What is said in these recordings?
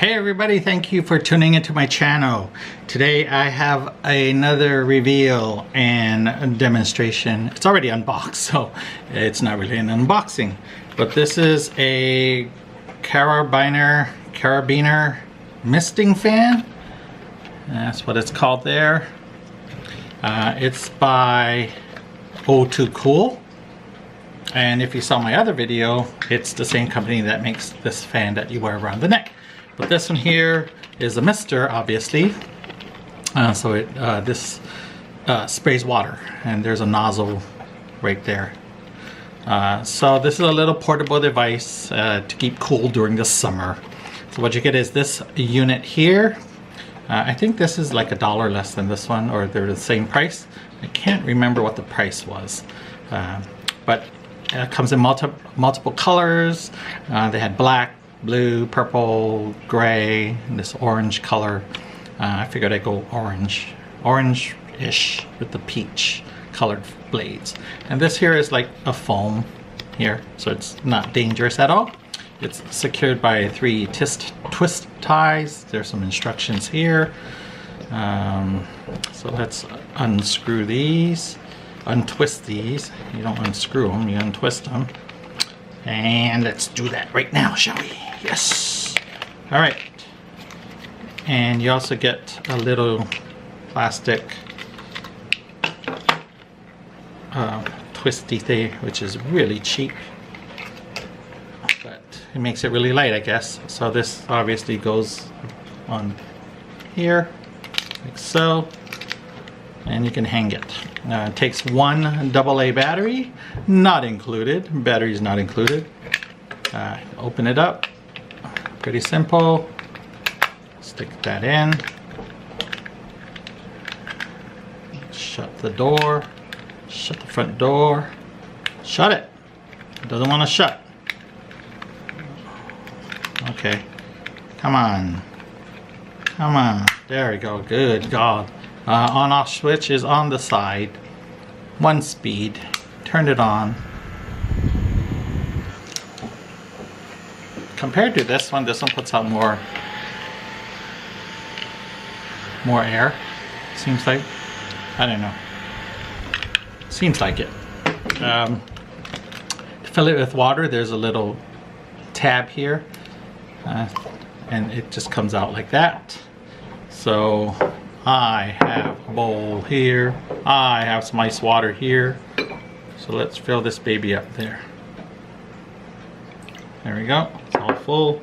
Hey everybody, thank you for tuning into my channel. Today I have another reveal and demonstration. It's already unboxed, so it's not really an unboxing. But this is a Carabiner Misting Fan. That's what it's called there. It's by O2COOL. And if you saw my other video, it's the same company that makes this fan that you wear around the neck. But this one here is a mister, obviously. This sprays water, and there's a nozzle right there. So this is a little portable device to keep cool during the summer. So what you get is this unit here. I think this is like $1 less than this one, or they're the same price. I can't remember what the price was, but it comes in multiple colors. They had black, blue, purple, gray, and this orange color. I figured I'd go orange-ish with the peach colored blades. And this here is like a foam here, so it's not dangerous at all. It's secured by 3 twist ties. There's some instructions here. So let's unscrew these, untwist these. You don't unscrew them, you untwist them. And let's do that right now, shall we? Yes! Alright. And you also get a little plastic twisty thing, which is really cheap. But it makes it really light, I guess. So this obviously goes on here, like so. And you can hang it. It takes one AA battery, not included. Batteries not included. Open it up. Pretty simple. Stick that in. Shut the door. Shut the front door. Shut it. It doesn't want to shut. Okay. Come on. Come on. There we go. Good God. On-off switch is on the side. 1 speed. Turn it on. Compared to this one puts out more air. Seems like. I don't know. Seems like it. To fill it with water, there's a little tab here, and it just comes out like that. So I have a bowl here. I have some ice water here. So let's fill this baby up there. There we go. It's all full.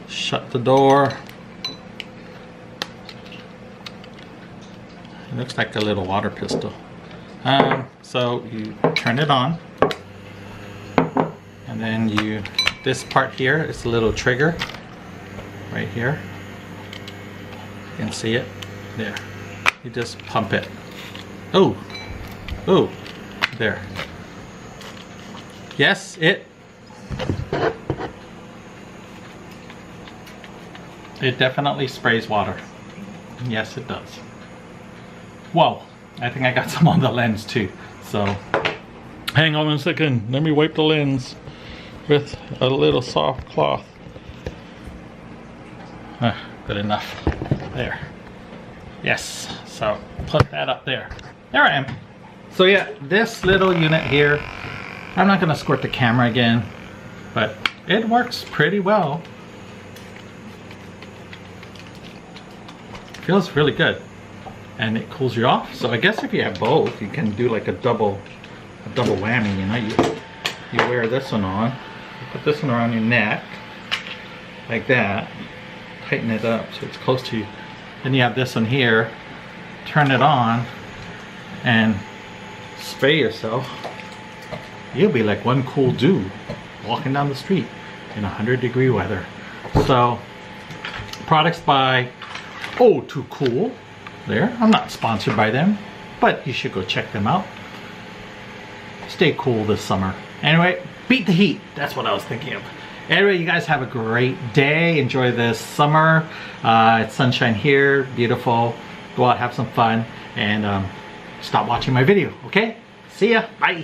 Shut the door. It looks like a little water pistol. So you turn it on. And then this part here is a little trigger. Right here. You can see it. There. You just pump it. Oh. Oh. There. Yes, it definitely sprays water. Yes, it does. Whoa. I think I got some on the lens too. So hang on a second. Let me wipe the lens with a little soft cloth. Good enough. There. Yes, so put that up there. There I am. So yeah, this little unit here, I'm not gonna squirt the camera again, but it works pretty well. Feels really good. And it cools you off. So I guess if you have both, you can do like a double whammy, you know. You wear this one on, you put this one around your neck, like that, tighten it up so it's close to you. Then you have this one here, turn it on, and spray yourself. You'll be like one cool dude walking down the street in 100-degree weather. So, products by O2COOL. There, I'm not sponsored by them, but you should go check them out. Stay cool this summer. Anyway, beat the heat. That's what I was thinking of. Anyway, you guys have a great day. Enjoy this summer. It's sunshine here, beautiful. Go out, have some fun, and stop watching my video, okay? See ya, bye.